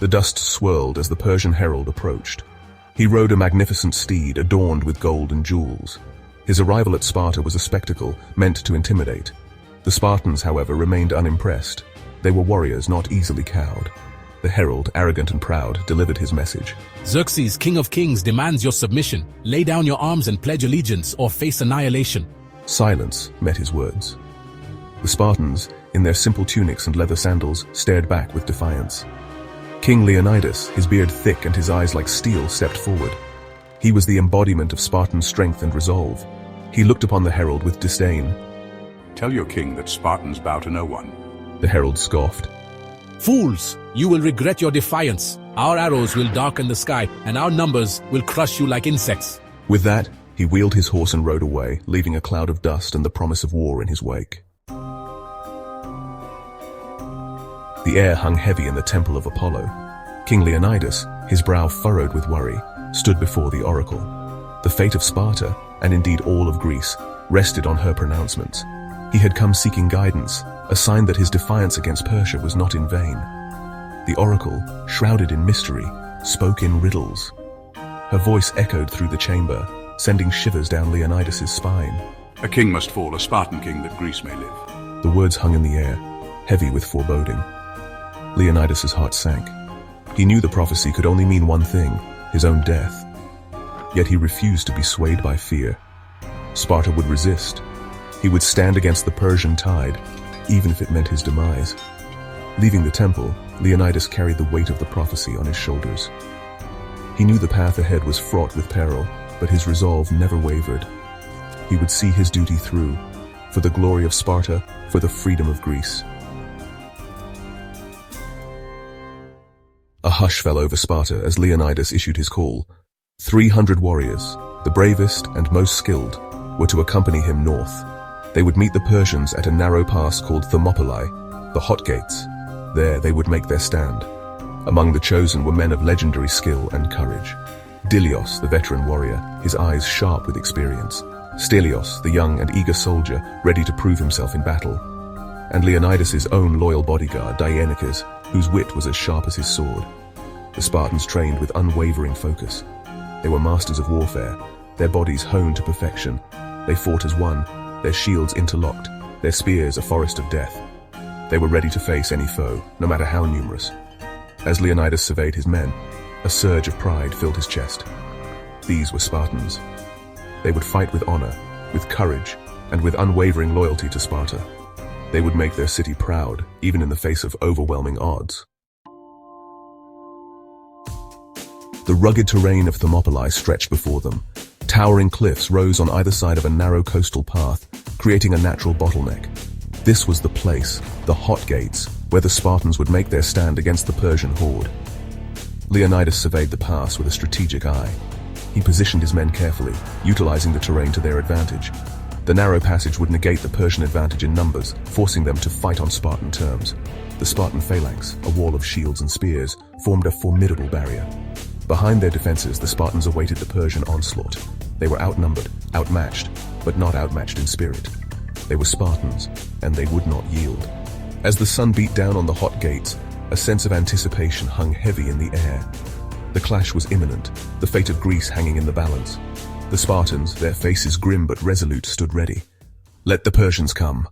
The dust swirled as the Persian herald approached. He rode a magnificent steed adorned with gold and jewels. His arrival at Sparta was a spectacle meant to intimidate. The Spartans, however, remained unimpressed. They were warriors not easily cowed. The herald, arrogant and proud, delivered his message. Xerxes, King of Kings, demands your submission. Lay down your arms and pledge allegiance or face annihilation. Silence met his words. The Spartans, in their simple tunics and leather sandals, stared back with defiance. King Leonidas, his beard thick and his eyes like steel, stepped forward. He was the embodiment of Spartan strength and resolve. He looked upon the herald with disdain. Tell your king that Spartans bow to no one. The herald scoffed. Fools, you will regret your defiance. Our arrows will darken the sky, and our numbers will crush you like insects. With that, he wheeled his horse and rode away, leaving a cloud of dust and the promise of war in his wake. The air hung heavy in the temple of Apollo. King Leonidas, his brow furrowed with worry, stood before the oracle. The fate of Sparta, and indeed all of Greece, rested on her pronouncements. He had come seeking guidance, a sign that his defiance against Persia was not in vain. The oracle, shrouded in mystery, spoke in riddles. Her voice echoed through the chamber, sending shivers down Leonidas's spine. A king must fall, a Spartan king, that Greece may live. The words hung in the air, heavy with foreboding. Leonidas's heart sank. He knew the prophecy could only mean one thing, his own death. Yet he refused to be swayed by fear. Sparta would resist. He would stand against the Persian tide, even if it meant his demise. Leaving the temple, Leonidas carried the weight of the prophecy on his shoulders. He knew the path ahead was fraught with peril, but his resolve never wavered. He would see his duty through, for the glory of Sparta, for the freedom of Greece. A hush fell over Sparta as Leonidas issued his call. 300 warriors, the bravest and most skilled, were to accompany him north. They would meet the Persians at a narrow pass called Thermopylae, the Hot Gates. There they would make their stand. Among the chosen were men of legendary skill and courage. Dilios, the veteran warrior, his eyes sharp with experience. Stelios, the young and eager soldier, ready to prove himself in battle. And Leonidas's own loyal bodyguard, Dienicus, whose wit was as sharp as his sword. The Spartans trained with unwavering focus. They were masters of warfare, their bodies honed to perfection. They fought as one, their shields interlocked, their spears a forest of death. They were ready to face any foe, no matter how numerous. As Leonidas surveyed his men, a surge of pride filled his chest. These were Spartans. They would fight with honor, with courage, and with unwavering loyalty to Sparta. They would make their city proud, even in the face of overwhelming odds. The rugged terrain of Thermopylae stretched before them. Towering cliffs rose on either side of a narrow coastal path, creating a natural bottleneck. This was the place, the Hot Gates, where the Spartans would make their stand against the Persian horde. Leonidas surveyed the pass with a strategic eye. He positioned his men carefully, utilizing the terrain to their advantage. The narrow passage would negate the Persian advantage in numbers, forcing them to fight on Spartan terms. The Spartan phalanx, a wall of shields and spears, formed a formidable barrier. Behind their defenses, the Spartans awaited the Persian onslaught. They were outnumbered, outmatched, but not outmatched in spirit. They were Spartans, and they would not yield. As the sun beat down on the Hot Gates, a sense of anticipation hung heavy in the air. The clash was imminent, the fate of Greece hanging in the balance. The Spartans, their faces grim but resolute, stood ready. Let the Persians come.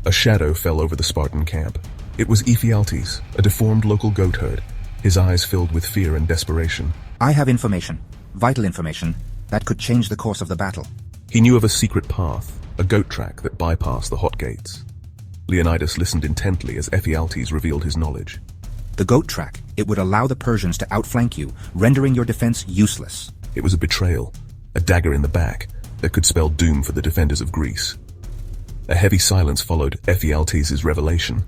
A shadow fell over the Spartan camp. It was Ephialtes, a deformed local goatherd, his eyes filled with fear and desperation. I have information, vital information, that could change the course of the battle. He knew of a secret path, a goat track that bypassed the Hot Gates. Leonidas listened intently as Ephialtes revealed his knowledge. The goat track, it would allow the Persians to outflank you, rendering your defense useless. It was a betrayal, a dagger in the back that could spell doom for the defenders of Greece. A heavy silence followed Ephialtes' revelation.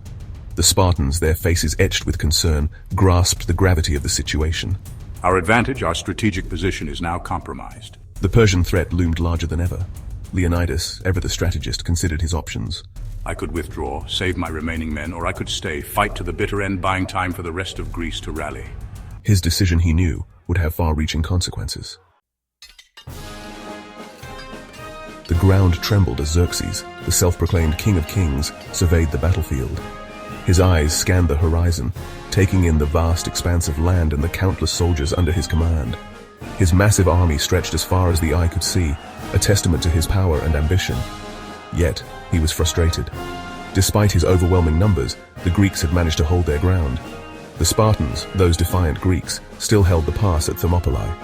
The Spartans, their faces etched with concern, grasped the gravity of the situation. Our advantage, our strategic position, is now compromised. The Persian threat loomed larger than ever. Leonidas, ever the strategist, considered his options. I could withdraw, save my remaining men, or I could stay, fight to the bitter end, buying time for the rest of Greece to rally. His decision, he knew, would have far-reaching consequences. The ground trembled as Xerxes, the self-proclaimed King of Kings, surveyed the battlefield. His eyes scanned the horizon, taking in the vast expanse of land and the countless soldiers under his command. His massive army stretched as far as the eye could see, a testament to his power and ambition. Yet, he was frustrated. Despite his overwhelming numbers, the Greeks had managed to hold their ground. The Spartans, those defiant Greeks, still held the pass at Thermopylae.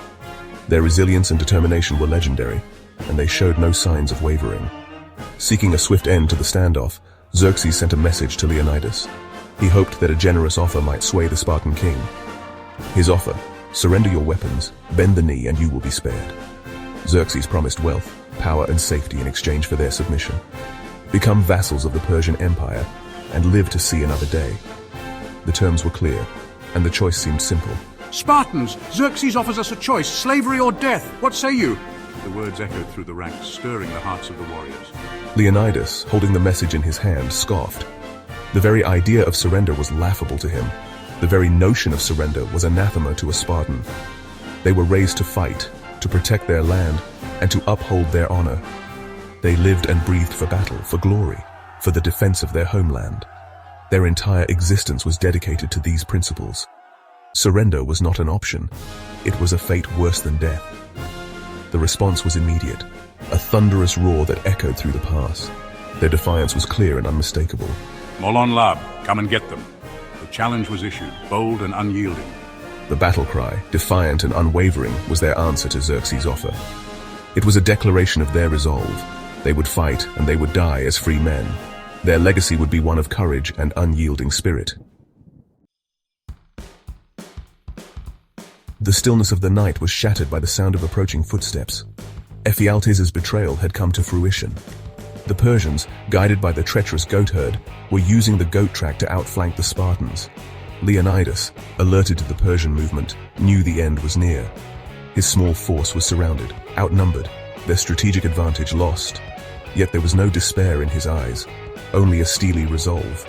Their resilience and determination were legendary, and they showed no signs of wavering. Seeking a swift end to the standoff, Xerxes sent a message to Leonidas. He hoped that a generous offer might sway the Spartan king. His offer: surrender your weapons, bend the knee, and you will be spared. Xerxes promised wealth, power, and safety in exchange for their submission. Become vassals of the Persian Empire and live to see another day. The terms were clear, and the choice seemed simple. Spartans, Xerxes offers us a choice, slavery or death. What say you? The words echoed through the ranks, stirring the hearts of the warriors. Leonidas, holding the message in his hand, scoffed. The very idea of surrender was laughable to him. The very notion of surrender was anathema to a Spartan. They were raised to fight, to protect their land, and to uphold their honor. They lived and breathed for battle, for glory, for the defense of their homeland. Their entire existence was dedicated to these principles. Surrender was not an option. It was a fate worse than death. The response was immediate, a thunderous roar that echoed through the pass. Their defiance was clear and unmistakable. Molon Lab, come and get them. The challenge was issued, bold and unyielding. The battle cry, defiant and unwavering, was their answer to Xerxes' offer. It was a declaration of their resolve. They would fight and they would die as free men. Their legacy would be one of courage and unyielding spirit. The stillness of the night was shattered by the sound of approaching footsteps. Ephialtes' betrayal had come to fruition. The Persians, guided by the treacherous goatherd, were using the goat track to outflank the Spartans. Leonidas, alerted to the Persian movement, knew the end was near. His small force was surrounded, outnumbered, their strategic advantage lost. Yet there was no despair in his eyes, only a steely resolve.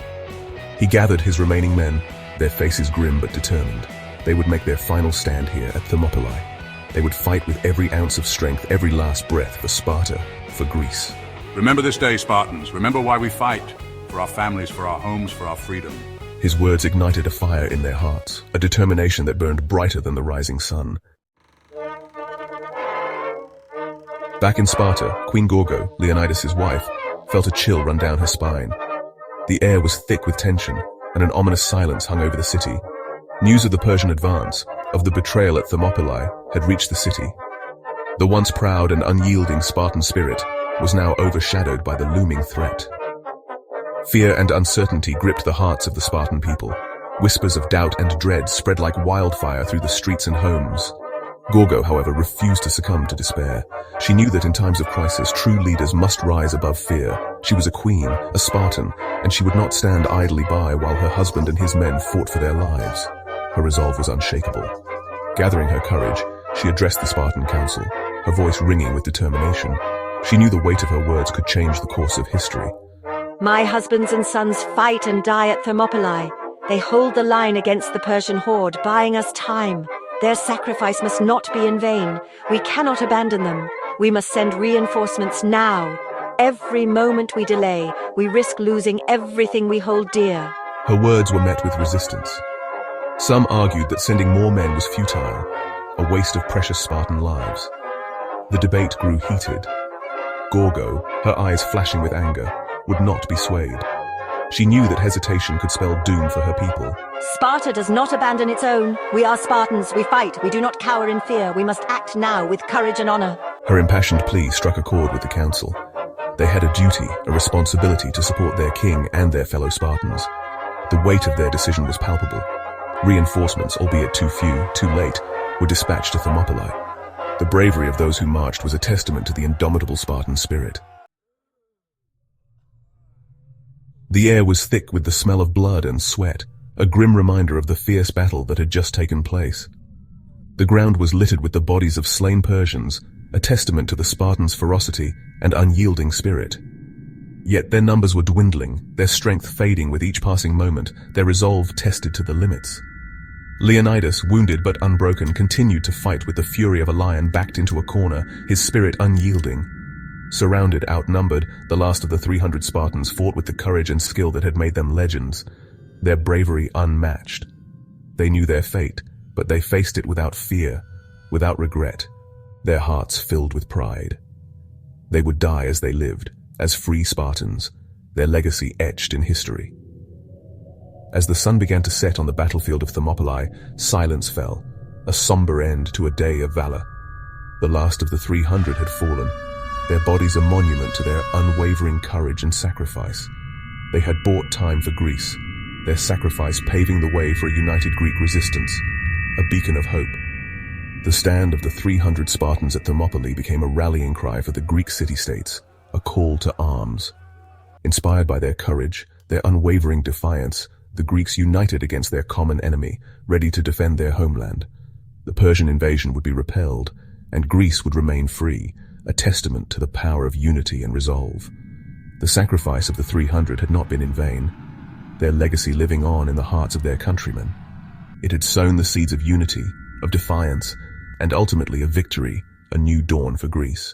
He gathered his remaining men, their faces grim but determined. They would make their final stand here at Thermopylae. They would fight with every ounce of strength, every last breath for Sparta, for Greece. Remember this day, Spartans. Remember why we fight. For our families, for our homes, for our freedom. His words ignited a fire in their hearts, a determination that burned brighter than the rising sun. Back in Sparta, Queen Gorgo, Leonidas' wife, felt a chill run down her spine. The air was thick with tension, and an ominous silence hung over the city. News of the Persian advance, of the betrayal at Thermopylae, had reached the city. The once proud and unyielding Spartan spirit was now overshadowed by the looming threat. Fear and uncertainty gripped the hearts of the Spartan people. Whispers of doubt and dread spread like wildfire through the streets and homes. Gorgo, however, refused to succumb to despair. She knew that in times of crisis, true leaders must rise above fear. She was a queen, a Spartan, and she would not stand idly by while her husband and his men fought for their lives. Her resolve was unshakable. Gathering her courage, she addressed the Spartan council, her voice ringing with determination. She knew the weight of her words could change the course of history. My husbands and sons fight and die at Thermopylae. They hold the line against the Persian horde, buying us time. Their sacrifice must not be in vain. We cannot abandon them. We must send reinforcements now. Every moment we delay, we risk losing everything we hold dear. Her words were met with resistance. Some argued that sending more men was futile, a waste of precious Spartan lives. The debate grew heated. Gorgo, her eyes flashing with anger, would not be swayed. She knew that hesitation could spell doom for her people. Sparta does not abandon its own. We are Spartans. We fight. We do not cower in fear. We must act now with courage and honor. Her impassioned plea struck a chord with the council. They had a duty, a responsibility to support their king and their fellow Spartans. The weight of their decision was palpable. Reinforcements, albeit too few, too late, were dispatched to Thermopylae. The bravery of those who marched was a testament to the indomitable Spartan spirit. The air was thick with the smell of blood and sweat, a grim reminder of the fierce battle that had just taken place. The ground was littered with the bodies of slain Persians, a testament to the Spartans' ferocity and unyielding spirit. Yet their numbers were dwindling, their strength fading with each passing moment, their resolve tested to the limits. Leonidas, wounded but unbroken, continued to fight with the fury of a lion backed into a corner, his spirit unyielding. Surrounded, outnumbered, the last of the 300 Spartans fought with the courage and skill that had made them legends. their bravery unmatched. They knew their fate, but they faced it without fear, without regret, their hearts filled with pride. They would die as they lived, as free Spartans, their legacy etched in history. As the sun began to set on the battlefield of Thermopylae, silence fell, a somber end to a day of valor. The last of the 300 had fallen, their bodies a monument to their unwavering courage and sacrifice. They had bought time for Greece, their sacrifice paving the way for a united Greek resistance, a beacon of hope. The stand of the 300 Spartans at Thermopylae became a rallying cry for the Greek city-states, a call to arms. Inspired by their courage, their unwavering defiance, the Greeks united against their common enemy, ready to defend their homeland. The Persian invasion would be repelled, and Greece would remain free, a testament to the power of unity and resolve. The sacrifice of the 300 had not been in vain, their legacy living on in the hearts of their countrymen. It had sown the seeds of unity, of defiance, and ultimately of victory, a new dawn for Greece.